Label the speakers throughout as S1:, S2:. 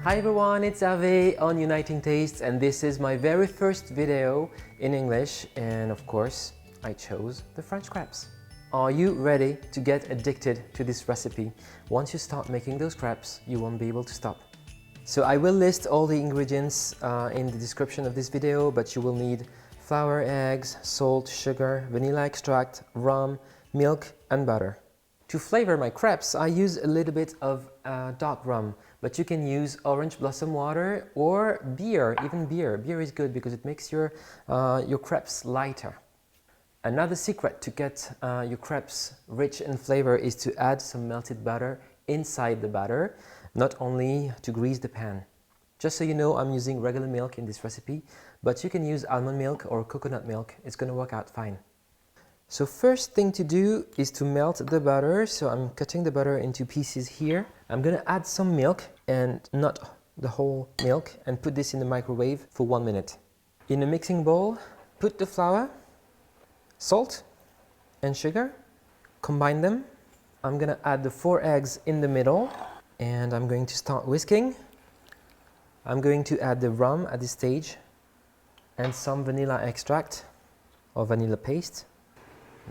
S1: Hi everyone, it's Ave on Uniting Tastes, and this is my very first video in English, and of course I chose the French crepes. Are you ready to get addicted to this recipe? Once you start making those crepes, you won't be able to stop. So I will list all the ingredients in the description of this video, but you will need flour, eggs, salt, sugar, vanilla extract, rum, milk and butter. To flavor my crepes, I use a little bit of dark rum, but you can use orange blossom water or beer, even beer. Beer is good because it makes your crepes lighter. Another secret to get your crepes rich in flavor is to add some melted butter inside the batter, not only to grease the pan. Just so you know, I'm using regular milk in this recipe, but you can use almond milk or coconut milk. It's going to work out fine. So first thing to do is to melt the butter. So I'm cutting the butter into pieces here. I'm going to add some milk, and not the whole milk, and put this in the microwave for 1 minute. In a mixing bowl, put the flour, salt and sugar, combine them. I'm going to add the 4 eggs in the middle, and I'm going to start whisking. I'm going to add the rum at this stage and some vanilla extract or vanilla paste.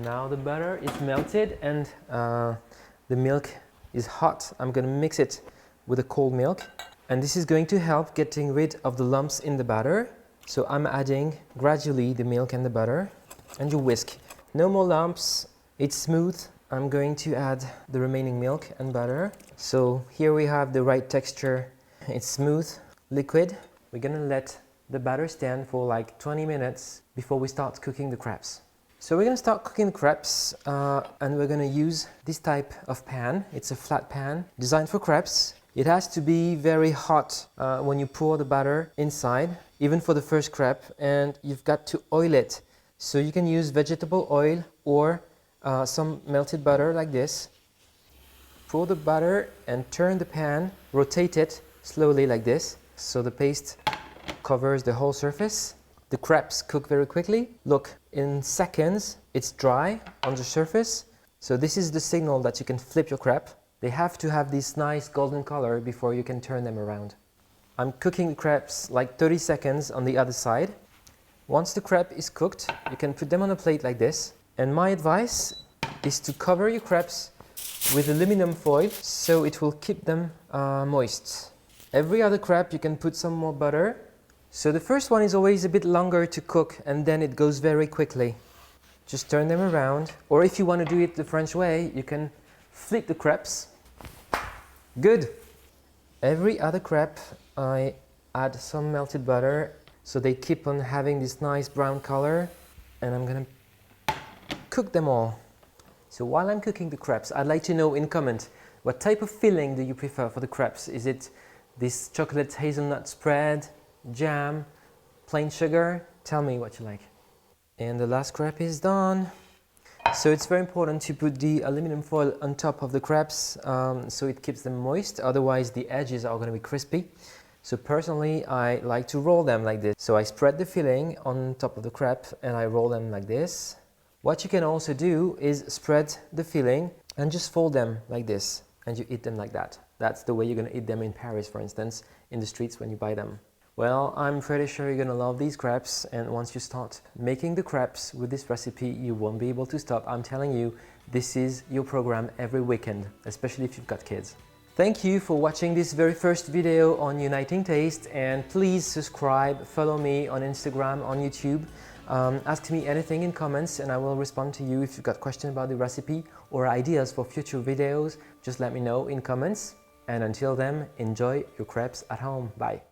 S1: Now the butter is melted and the milk is hot. I'm going to mix it with the cold milk, and this is going to help getting rid of the lumps in the batter. So I'm adding gradually the milk and the butter, and you whisk. No more lumps, it's smooth. I'm going to add the remaining milk and butter. So here we have the right texture. It's smooth, liquid. We're going to let the batter stand for like 20 minutes before we start cooking the crepes. So we're going to start cooking the crepes, and we're going to use this type of pan. It's a flat pan designed for crepes. It has to be very hot when you pour the batter inside, even for the first crepe, and you've got to oil it. So you can use vegetable oil or some melted butter like this. Pour the butter and turn the pan, rotate it slowly like this, so the paste covers the whole surface. The crepes cook very quickly. Look, in seconds it's dry on the surface. So this is the signal that you can flip your crepe. They have to have this nice golden color before you can turn them around. I'm cooking the crepes like 30 seconds on the other side. Once the crepe is cooked, you can put them on a plate like this. And my advice is to cover your crepes with aluminum foil so it will keep them moist. Every other crepe you can put some more butter. So the first one is always a bit longer to cook, and then it goes very quickly. Just turn them around, or if you want to do it the French way, you can flip the crepes. Good! Every other crepe I add some melted butter so they keep on having this nice brown color, and I'm gonna cook them all. So while I'm cooking the crepes, I'd like to know in comment, what type of filling do you prefer for the crepes? Is it this chocolate hazelnut spread, jam, plain sugar? Tell me what you like. And the last crepe is done. So it's very important to put the aluminum foil on top of the crepes so it keeps them moist, otherwise the edges are going to be crispy. So personally I like to roll them like this. So I spread the filling on top of the crepe and I roll them like this. What you can also do is spread the filling and just fold them like this, and you eat them like that. That's the way you're going to eat them in Paris, for instance, in the streets when you buy them. Well, I'm pretty sure you're going to love these crepes, and once you start making the crepes with this recipe, you won't be able to stop. I'm telling you, this is your program every weekend, especially if you've got kids. Thank you for watching this very first video on Uniting Taste, and please subscribe, follow me on Instagram, on YouTube. Ask me anything in comments and I will respond to you. If you've got questions about the recipe or ideas for future videos, just let me know in comments. And until then, enjoy your crepes at home. Bye.